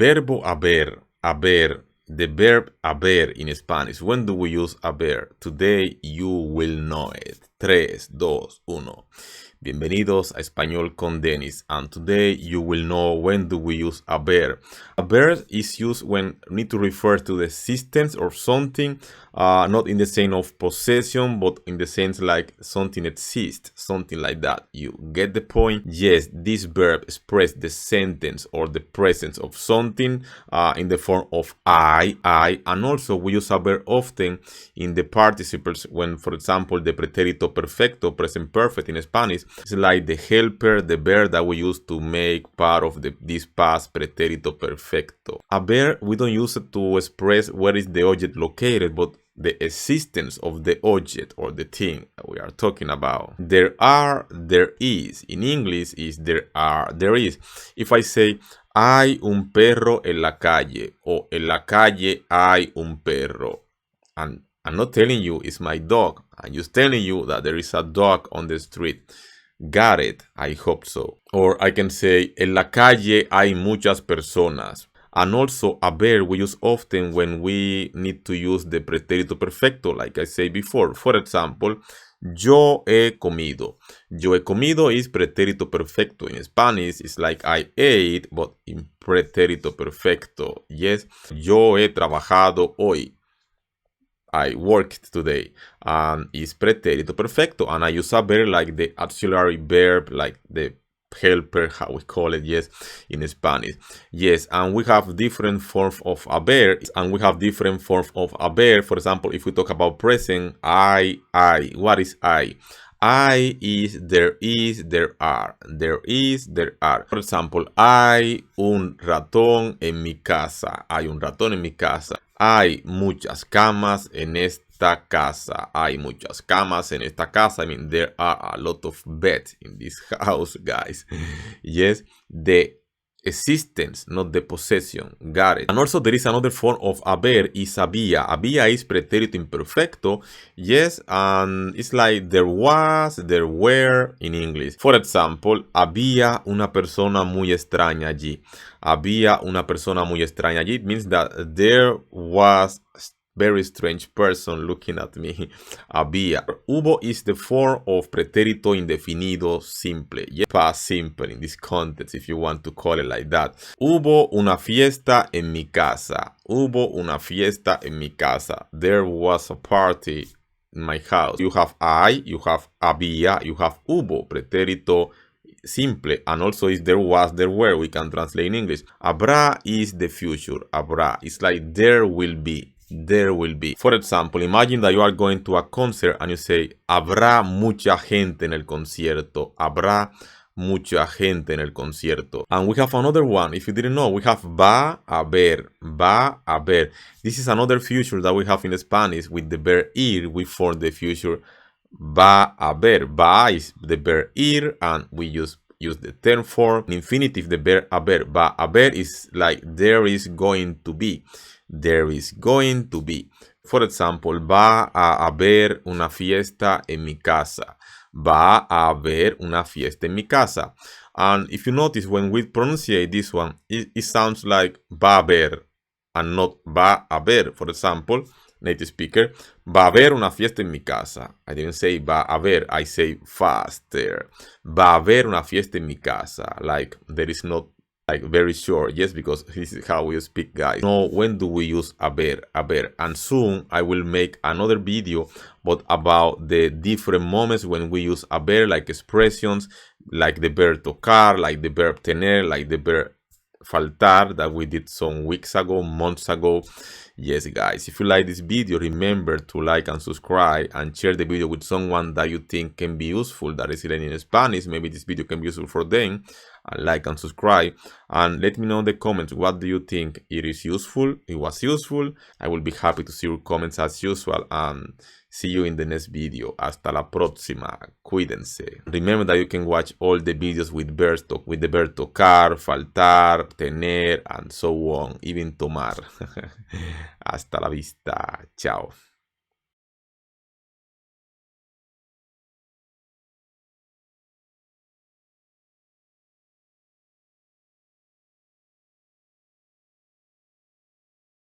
verbo haber, haber, the verb haber in Spanish. When do we use haber? Today you will know it. 3, 2, 1. Bienvenidos a Español con Denis, and today you will know when do we use haber. Haber is used when we need to refer to the existence or something, not in the sense of possession, but in the sense like something exists, something like that. You get the point? Yes, this verb expresses the sentence or the presence of something in the form of I, and also we use haber often in the participles when, for example, the pretérito perfecto, present perfect in Spanish, it's like the helper, the verb that we use to make part of this past pretérito perfecto. Haber, we don't use it to express where is the object located, but the existence of the object or the thing that we are talking about. There are, there is. In English is there are, there is. If I say, hay un perro en la calle, or en la calle hay un perro, and I'm not telling you it's my dog, I'm just telling you that there is a dog on the street. Got it? I hope so. Or I can say, en la calle hay muchas personas. And also, haber we use often when we need to use the pretérito perfecto, like I said before. For example, yo he comido. Yo he comido is pretérito perfecto. In Spanish, it's like I ate, but in pretérito perfecto. Yes, yo he trabajado hoy. I worked today, and is pretérito perfecto, and I use haber like the auxiliary verb, like the helper, how we call it, yes, in Spanish. Yes, and we have different forms of haber, and we have different forms of haber. For example, if we talk about present, I, what is I? I is, there are. There is, there are. For example, hay un ratón en mi casa. Hay un ratón en mi casa. Hay muchas camas en esta casa. Hay muchas camas en esta casa. I mean, there are a lot of beds in this house, guys. Yes, the existence, not the possession. Got it. And also there is another form of haber is había. Había is pretérito imperfecto. Yes, and it's like there was, there were in English. For example, había una persona muy extraña allí. Había una persona muy extraña allí. It means that there was very strange person looking at me. Había. Hubo is the form of pretérito indefinido simple. Yes, past simple in this context, if you want to call it like that. Hubo una fiesta en mi casa. Hubo una fiesta en mi casa. There was a party in my house. You have I, you have había, you have hubo, pretérito simple, and also is there was, there were, we can translate in English. Habrá is the future. Habrá. It's like there will be. There will be. For example, imagine that you are going to a concert and you say, habrá mucha gente en el concierto. Habrá mucha gente en el concierto. And we have another one. If you didn't know, we have va a haber. Va a haber. This is another future that we have in Spanish. With the verb ir, we form the future va a haber. Va is the verb ir, and we use the term form. In infinitive, the verb haber. Va a haber is like there is going to be. There is going to be. For example, va a haber una fiesta en mi casa. Va a haber una fiesta en mi casa. And if you notice, when we pronunciate this one, it sounds like va a haber and not va a haber. For example, native speaker, va a haber una fiesta en mi casa. I didn't say va a haber, I say faster. Va a haber una fiesta en mi casa. Like there is not like very short, yes, because this is how we speak, guys. No, when do we use haber? Haber. And soon I will make another video, but about the different moments when we use haber, like expressions, like the verb tocar, like the verb tener, like the verb faltar that we did some weeks ago, months ago. Yes, guys, if you like this video, remember to like and subscribe and share the video with someone that you think can be useful, that is learning Spanish. Maybe this video can be useful for them. Like and subscribe, and let me know in the comments, what do you think? It is useful? It was useful? I will be happy to see your comments as usual, and see you in the next video. Hasta la próxima. Cuídense. Remember that you can watch all the videos with the verb tocar, faltar, tener, and so on, even tomar. Hasta la vista. Chao.